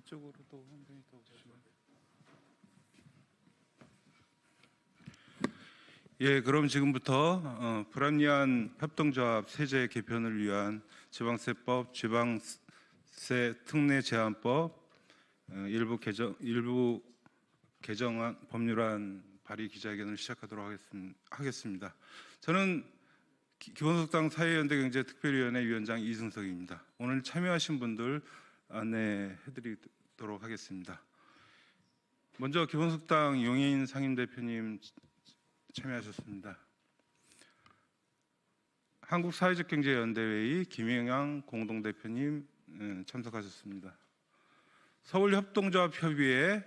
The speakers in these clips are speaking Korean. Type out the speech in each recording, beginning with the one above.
이쪽으로도 한 분이 더 오시면. 예, 그럼 지금부터 불합리한 협동조합 세제 개편을 위한 지방세법, 지방세 특례 제한법 일부 개정안 법률안 발의 기자회견을 시작하도록 하겠습니다. 저는 기본소득당 사회연대경제특별위원회 위원장 이승석입니다. 오늘 참여하신 분들 안내해드리도록 하겠습니다. 먼저 기본소득당 용해인 상임대표님 참여하셨습니다. 한국사회적경제연대회의 김영양 공동대표님 참석하셨습니다. 서울협동조합협의회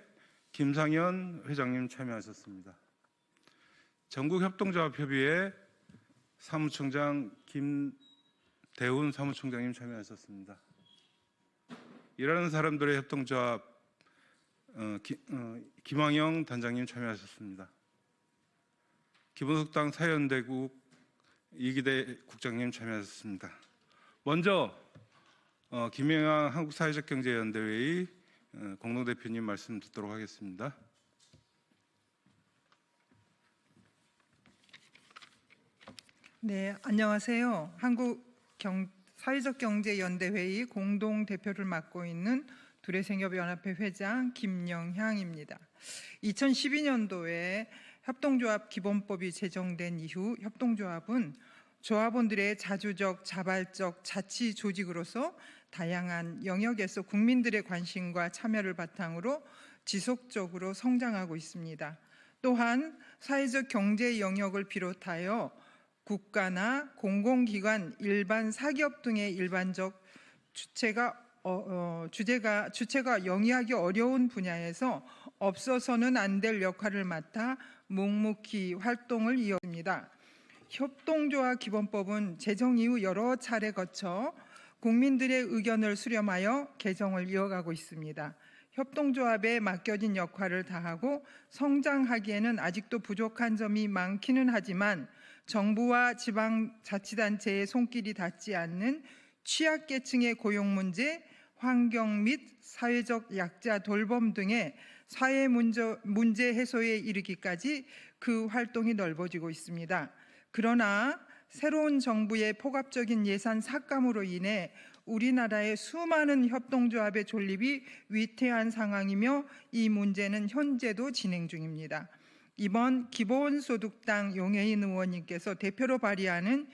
김상현 회장님 참여하셨습니다. 전국협동조합협의회 사무총장 김대훈 사무총장님 참여하셨습니다. 일하는 사람들의 협동조합 김황영 단장님 참여하셨습니다. 기본소득당 사회연대국 이기대 국장님 참여하셨습니다. 먼저 김영양 한국사회적경제연대회의 공동대표님 말씀 듣도록 하겠습니다. 네, 안녕하세요. 사회적경제연대회의 공동대표를 맡고 있는 두레생협연합회 회장 김영향입니다. 2012년도에 협동조합 기본법이 제정된 이후 협동조합은 조합원들의 자주적, 자발적 자치 조직으로서 다양한 영역에서 국민들의 관심과 참여를 바탕으로 지속적으로 성장하고 있습니다. 또한 사회적 경제 영역을 비롯하여 국가나 공공기관, 일반 사기업 등의 일반적 주체가 영위하기 어려운 분야에서 없어서는 안 될 역할을 맡아 묵묵히 활동을 이어갑니다. 협동조합 기본법은 제정 이후 여러 차례 거쳐 국민들의 의견을 수렴하여 개정을 이어가고 있습니다. 협동조합에 맡겨진 역할을 다하고 성장하기에는 아직도 부족한 점이 많기는 하지만 정부와 지방자치단체의 손길이 닿지 않는 취약계층의 고용 문제, 환경 및 사회적 약자 돌봄 등의 사회 문제 해소에 이르기까지 그 활동이 넓어지고 있습니다. 그러나 새로운 정부의 폭압적인 예산 삭감으로 인해 우리나라의 수많은 협동조합의 존립이 위태한 상황이며 이 문제는 현재도 진행 중입니다. 이번 기본소득당 용해인 의원님께서 대표로 발의하는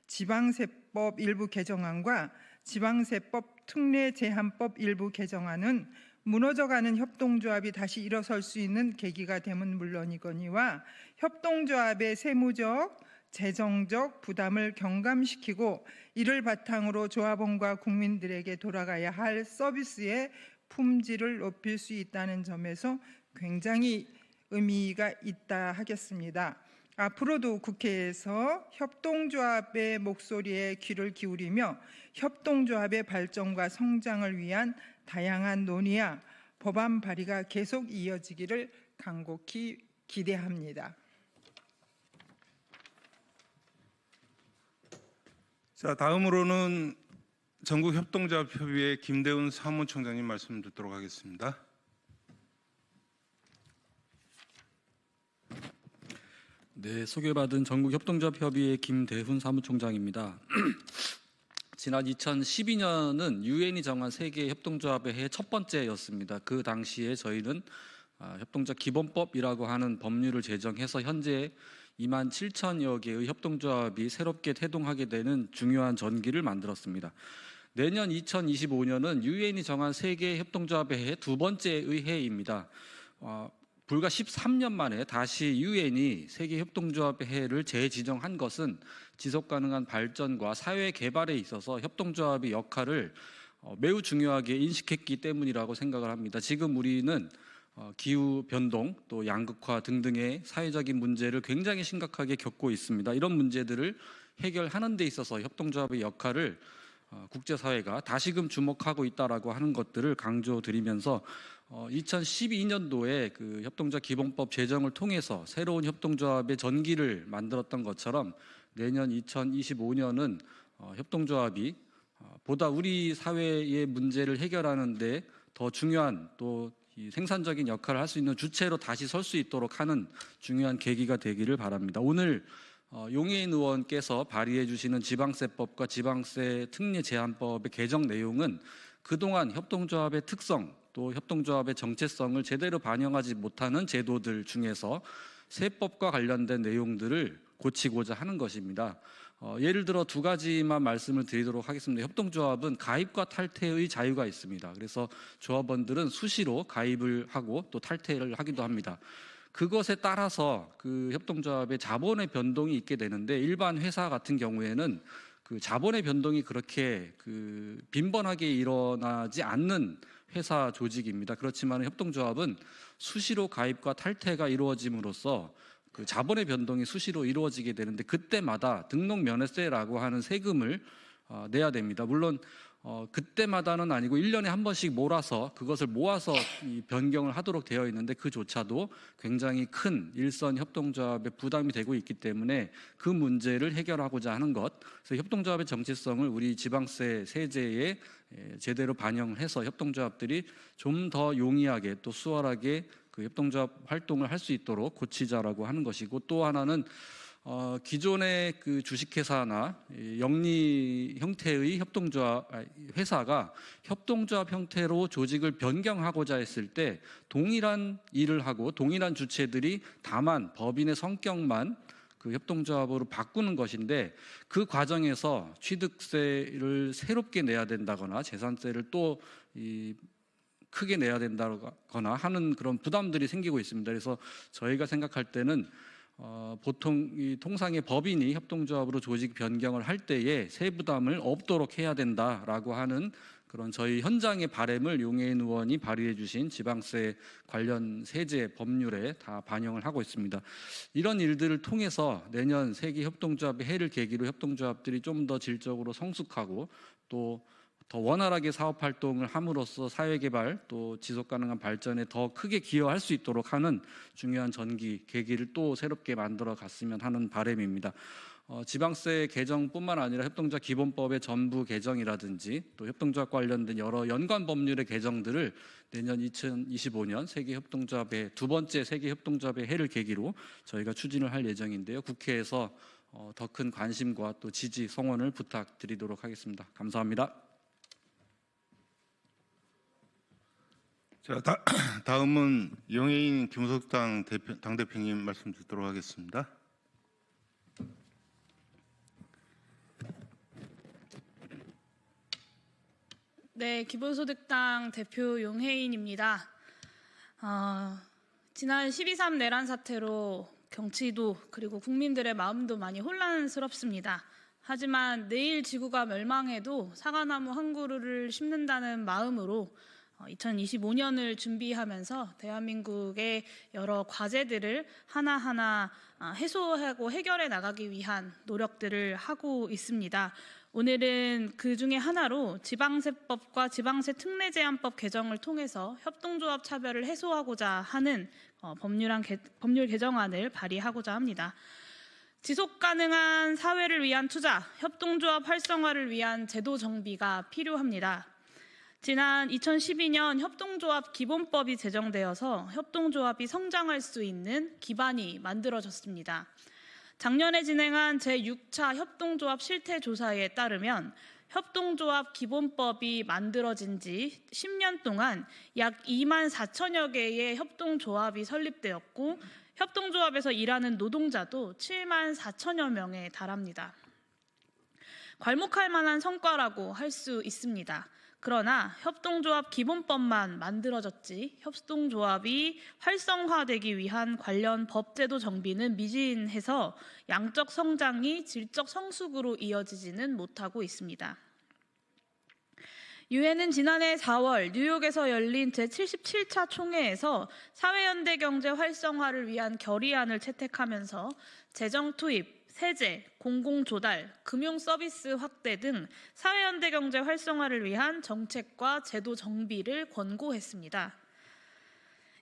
지방세법 일부 개정안과 지방세법 특례 제한법 일부 개정안은 무너져가는 협동조합이 다시 일어설 수 있는 계기가 되면 물론이거니와 협동조합의 세무적, 재정적 부담을 경감시키고 이를 바탕으로 조합원과 국민들에게 돌아가야 할 서비스의 품질을 높일 수 있다는 점에서 굉장히 의미가 있다 하겠습니다. 앞으로도 국회에서 협동조합의 목소리에 귀를 기울이며 협동조합의 발전과 성장을 위한 다양한 논의와 법안 발의가 계속 이어지기를 간곡히 기대합니다. 자, 다음으로는 전국협동조합협의회 김대훈 사무총장님 말씀 듣도록 하겠습니다. 네, 소개받은 전국협동조합협의회 김대훈 사무총장입니다. 지난 2012년은 유엔이 정한 세계 협동조합의 해 첫 번째였습니다. 그 당시에 저희는 협동조합 기본법이라고 하는 법률을 제정해서 현재 27,000여 개의 협동조합이 새롭게 태동하게 되는 중요한 전기를 만들었습니다. 내년 2025년은 유엔이 정한 세계 협동조합의 해 두 번째의 해입니다. 불과 13년 만에 다시 유엔이 세계협동조합의 해를 재지정한 것은 지속가능한 발전과 사회 개발에 있어서 협동조합의 역할을 매우 중요하게 인식했기 때문이라고 생각을 합니다. 지금 우리는 기후변동, 또 양극화 등등의 사회적인 문제를 굉장히 심각하게 겪고 있습니다. 이런 문제들을 해결하는 데 있어서 협동조합의 역할을 국제사회가 다시금 주목하고 있다라고 하는 것들을 강조드리면서 2012년도에 그 협동조합 기본법 제정을 통해서 새로운 협동조합의 전기를 만들었던 것처럼 내년 2025년은 협동조합이 보다 우리 사회의 문제를 해결하는 데 더 중요한 또 이 생산적인 역할을 할 수 있는 주체로 다시 설 수 있도록 하는 중요한 계기가 되기를 바랍니다. 오늘 용해인 의원께서 발의해 주시는 지방세법과 지방세 특례 제한법의 개정 내용은 그동안 협동조합의 특성 또 협동조합의 정체성을 제대로 반영하지 못하는 제도들 중에서 세법과 관련된 내용들을 고치고자 하는 것입니다. 예를 들어 두 가지만 말씀을 드리도록 하겠습니다. 협동조합은 가입과 탈퇴의 자유가 있습니다. 그래서 조합원들은 수시로 가입을 하고 또 탈퇴를 하기도 합니다. 그것에 따라서 그 협동조합의 자본의 변동이 있게 되는데 일반 회사 같은 경우에는 그 자본의 변동이 그렇게 그 빈번하게 일어나지 않는 회사 조직입니다. 그렇지만 협동조합은 수시로 가입과 탈퇴가 이루어짐으로써 그 자본의 변동이 수시로 이루어지게 되는데 그때마다 등록 면허세라고 하는 세금을 내야 됩니다. 물론 그때마다는 아니고 1년에 한 번씩 몰아서 그것을 모아서 이 변경을 하도록 되어 있는데 그조차도 굉장히 큰 일선 협동조합에 부담이 되고 있기 때문에 그 문제를 해결하고자 하는 것. 그래서 협동조합의 정체성을 우리 지방세 세제에 제대로 반영을 해서 협동조합들이 좀 더 용이하게 또 수월하게 그 협동조합 활동을 할 수 있도록 고치자라고 하는 것이고 또 하나는 기존의 그 주식회사나 영리 형태의 협동조합 회사가 협동조합 형태로 조직을 변경하고자 했을 때 동일한 일을 하고 동일한 주체들이 다만 법인의 성격만 그 협동조합으로 바꾸는 것인데 그 과정에서 취득세를 새롭게 내야 된다거나 재산세를 또 크게 내야 된다거나 하는 그런 부담들이 생기고 있습니다. 그래서 저희가 생각할 때는 보통 이 통상의 법인이 협동조합으로 조직 변경을 할 때에 세부담을 없도록 해야 된다라고 하는 그런 저희 현장의 바람을 용해인 의원이 발의해 주신 지방세 관련 세제 법률에 다 반영을 하고 있습니다. 이런 일들을 통해서 내년 세계협동조합의 해를 계기로 협동조합들이 좀 더 질적으로 성숙하고 또 더 원활하게 사업 활동을 함으로써 사회개발 또 지속가능한 발전에 더 크게 기여할 수 있도록 하는 중요한 전기 계기를 또 새롭게 만들어 갔으면 하는 바람입니다. 지방세 개정뿐만 아니라 협동조합 기본법의 전부 개정이라든지 또 협동조합 관련된 여러 연관 법률의 개정들을 내년 2025년 세계협동조합의 두 번째 세계협동조합의 해를 계기로 저희가 추진을 할 예정인데요. 국회에서 더 큰 관심과 또 지지 성원을 부탁드리도록 하겠습니다. 감사합니다. 자, 다음은 용해인 김우석 당대표님 말씀 듣도록 하겠습니다. 네, 기본소득당 대표 용해인입니다. 지난 12.3 내란 사태로 정치도 그리고 국민들의 마음도 많이 혼란스럽습니다. 하지만 내일 지구가 멸망해도 사과나무 한 그루를 심는다는 마음으로 2025년을 준비하면서 대한민국의 여러 과제들을 하나하나 해소하고 해결해 나가기 위한 노력들을 하고 있습니다. 오늘은 그 중에 하나로 지방세법과 지방세 특례 제한법 개정을 통해서 협동조합 차별을 해소하고자 하는 법률 개정안을 발의하고자 합니다. 지속가능한 사회를 위한 투자, 협동조합 활성화를 위한 제도 정비가 필요합니다. 지난 2012년 협동조합 기본법이 제정되어서 협동조합이 성장할 수 있는 기반이 만들어졌습니다. 작년에 진행한 제6차 협동조합 실태조사에 따르면 협동조합 기본법이 만들어진 지 10년 동안 약 2만 4천여 개의 협동조합이 설립되었고 협동조합에서 일하는 노동자도 7만 4천여 명에 달합니다. 괄목할 만한 성과라고 할 수 있습니다. 그러나 협동조합 기본법만 만들어졌지 협동조합이 활성화되기 위한 관련 법제도 정비는 미진해서 양적 성장이 질적 성숙으로 이어지지는 못하고 있습니다. 유엔은 지난해 4월 뉴욕에서 열린 제77차 총회에서 사회연대 경제 활성화를 위한 결의안을 채택하면서 재정 투입, 세제, 공공조달, 금융서비스 확대 등 사회연대 경제 활성화를 위한 정책과 제도 정비를 권고했습니다.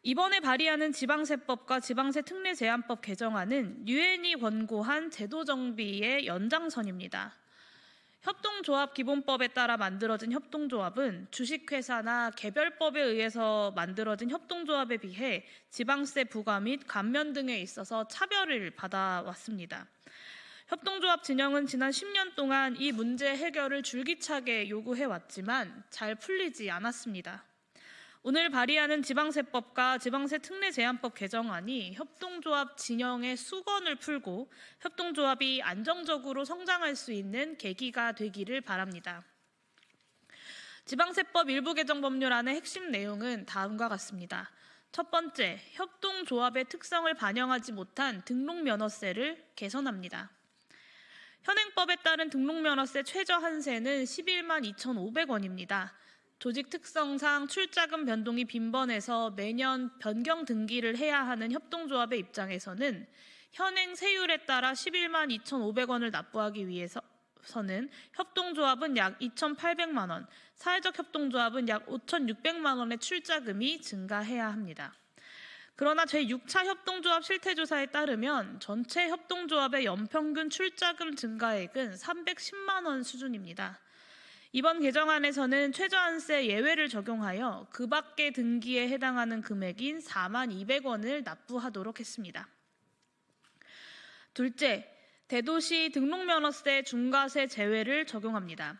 이번에 발의하는 지방세법과 지방세 특례 제한법 개정안은 유엔이 권고한 제도 정비의 연장선입니다. 협동조합 기본법에 따라 만들어진 협동조합은 주식회사나 개별법에 의해서 만들어진 협동조합에 비해 지방세 부과 및 감면 등에 있어서 차별을 받아왔습니다. 협동조합 진영은 지난 10년 동안 이 문제 해결을 줄기차게 요구해왔지만 잘 풀리지 않았습니다. 오늘 발의하는 지방세법과 지방세 특례 제한법 개정안이 협동조합 진영의 수건을 풀고 협동조합이 안정적으로 성장할 수 있는 계기가 되기를 바랍니다. 지방세법 일부 개정 법률안의 핵심 내용은 다음과 같습니다. 첫 번째, 협동조합의 특성을 반영하지 못한 등록면허세를 개선합니다. 현행법에 따른 등록면허세 최저 한세는 11만 2,500원입니다. 조직 특성상 출자금 변동이 빈번해서 매년 변경 등기를 해야 하는 협동조합의 입장에서는 현행 세율에 따라 11만 2,500원을 납부하기 위해서는 협동조합은 약 2,800만 원, 사회적 협동조합은 약 5,600만 원의 출자금이 증가해야 합니다. 그러나 제6차 협동조합 실태조사에 따르면 전체 협동조합의 연평균 출자금 증가액은 310만 원 수준입니다. 이번 개정안에서는 최저한세 예외를 적용하여 그 밖의 등기에 해당하는 금액인 4만 200원을 납부하도록 했습니다. 둘째, 대도시 등록면허세 중과세 제외를 적용합니다.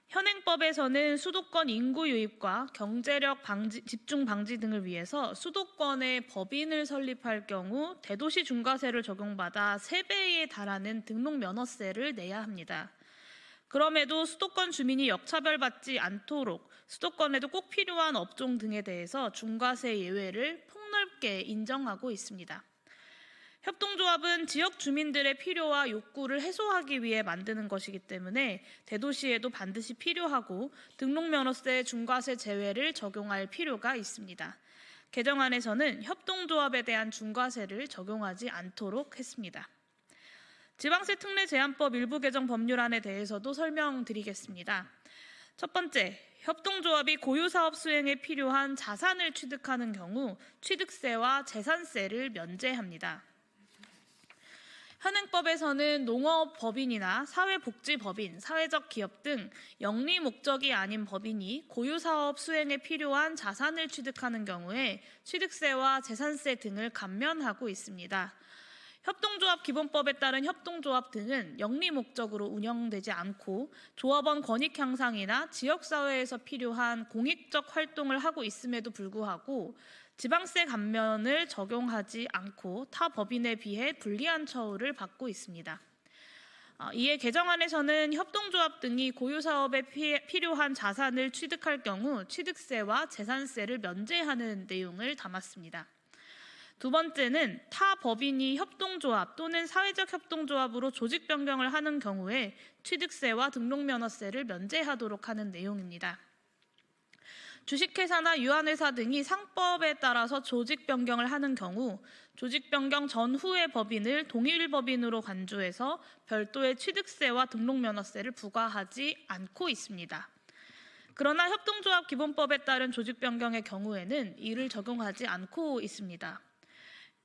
현행법에서는 수도권 인구 유입과 경제력 집중 방지 등을 위해서 수도권에 법인을 설립할 경우 대도시 중과세를 적용받아 3배에 달하는 등록면허세를 내야 합니다. 그럼에도 수도권 주민이 역차별받지 않도록 수도권에도 꼭 필요한 업종 등에 대해서 중과세 예외를 폭넓게 인정하고 있습니다. 협동조합은 지역 주민들의 필요와 욕구를 해소하기 위해 만드는 것이기 때문에 대도시에도 반드시 필요하고 등록면허세 중과세 제외를 적용할 필요가 있습니다. 개정안에서는 협동조합에 대한 중과세를 적용하지 않도록 했습니다. 지방세 특례 제한법 일부 개정 법률안에 대해서도 설명드리겠습니다. 첫 번째, 협동조합이 고유사업 수행에 필요한 자산을 취득하는 경우 취득세와 재산세를 면제합니다. 현행법에서는 농업법인이나 사회복지법인, 사회적 기업 등 영리 목적이 아닌 법인이 고유사업 수행에 필요한 자산을 취득하는 경우에 취득세와 재산세 등을 감면하고 있습니다. 협동조합 기본법에 따른 협동조합 등은 영리 목적으로 운영되지 않고 조합원 권익 향상이나 지역사회에서 필요한 공익적 활동을 하고 있음에도 불구하고 지방세 감면을 적용하지 않고 타 법인에 비해 불리한 처우를 받고 있습니다. 이에 개정안에서는 협동조합 등이 고유사업에 필요한 자산을 취득할 경우 취득세와 재산세를 면제하는 내용을 담았습니다. 두 번째는 타 법인이 협동조합 또는 사회적 협동조합으로 조직 변경을 하는 경우에 취득세와 등록면허세를 면제하도록 하는 내용입니다. 주식회사나 유한회사 등이 상법에 따라서 조직 변경을 하는 경우 조직 변경 전후의 법인을 동일 법인으로 간주해서 별도의 취득세와 등록면허세를 부과하지 않고 있습니다. 그러나 협동조합 기본법에 따른 조직 변경의 경우에는 이를 적용하지 않고 있습니다.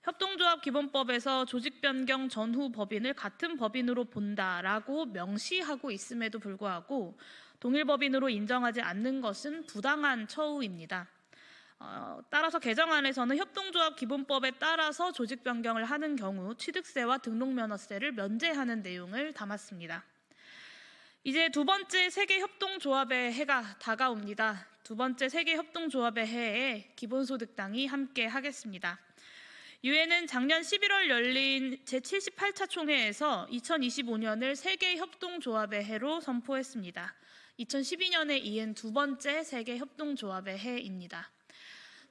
협동조합 기본법에서 조직 변경 전후 법인을 같은 법인으로 본다라고 명시하고 있음에도 불구하고 동일 법인으로 인정하지 않는 것은 부당한 처우입니다. 따라서 개정안에서는 협동조합 기본법에 따라서 조직 변경을 하는 경우 취득세와 등록면허세를 면제하는 내용을 담았습니다. 이제 두 번째 세계 협동조합의 해가 다가옵니다. 두 번째 세계 협동조합의 해에 기본소득당이 함께 하겠습니다. 유엔은 작년 11월 열린 제78차 총회에서 2025년을 세계 협동조합의 해로 선포했습니다. 2012년에 이은 두 번째 세계 협동조합의 해입니다.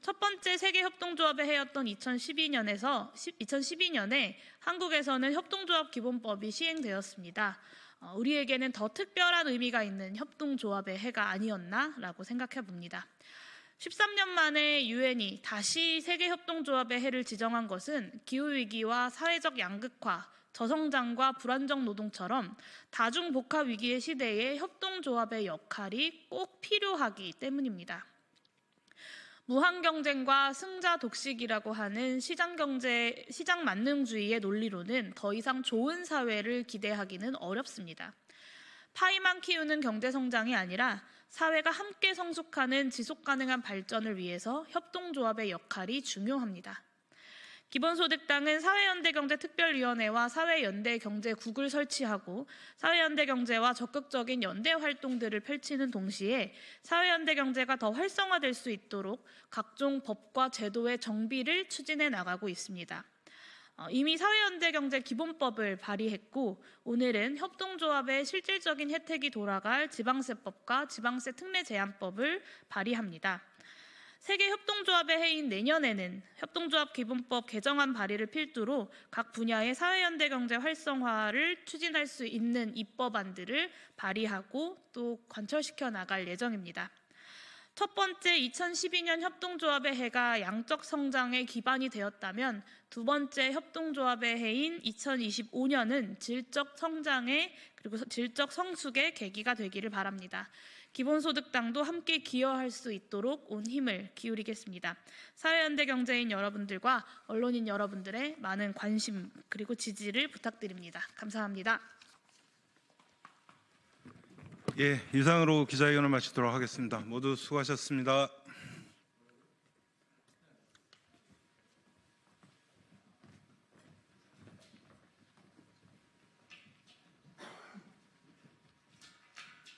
첫 번째 세계 협동조합의 해였던 2012년에 한국에서는 협동조합 기본법이 시행되었습니다. 우리에게는 더 특별한 의미가 있는 협동조합의 해가 아니었나라고 생각해 봅니다. 13년 만에 유엔이 다시 세계협동조합의 해를 지정한 것은 기후위기와 사회적 양극화, 저성장과 불안정 노동처럼 다중복합 위기의 시대에 협동조합의 역할이 꼭 필요하기 때문입니다. 무한경쟁과 승자 독식이라고 하는 시장 만능주의의 논리로는 더 이상 좋은 사회를 기대하기는 어렵습니다. 파이만 키우는 경제 성장이 아니라 사회가 함께 성숙하는 지속 가능한 발전을 위해서 협동조합의 역할이 중요합니다. 기본소득당은 사회연대경제특별위원회와 사회연대경제국을 설치하고 사회연대경제와 적극적인 연대 활동들을 펼치는 동시에 사회연대경제가 더 활성화될 수 있도록 각종 법과 제도의 정비를 추진해 나가고 있습니다. 이미 사회연대경제기본법을 발의했고 오늘은 협동조합의 실질적인 혜택이 돌아갈 지방세법과 지방세 특례 제한법을 발의합니다. 세계협동조합의 해인 내년에는 협동조합 기본법 개정안 발의를 필두로 각 분야의 사회연대경제 활성화를 추진할 수 있는 입법안들을 발의하고 또 관철시켜 나갈 예정입니다. 첫 번째 2012년 협동조합의 해가 양적 성장의 기반이 되었다면 두 번째 협동조합의 해인 2025년은 질적 성장의 그리고 질적 성숙의 계기가 되기를 바랍니다. 기본소득당도 함께 기여할 수 있도록 온 힘을 기울이겠습니다. 사회연대 경제인 여러분들과 언론인 여러분들의 많은 관심 그리고 지지를 부탁드립니다. 감사합니다. 예, 이상으로 기자회견을 마치도록 하겠습니다. 모두 수고하셨습니다.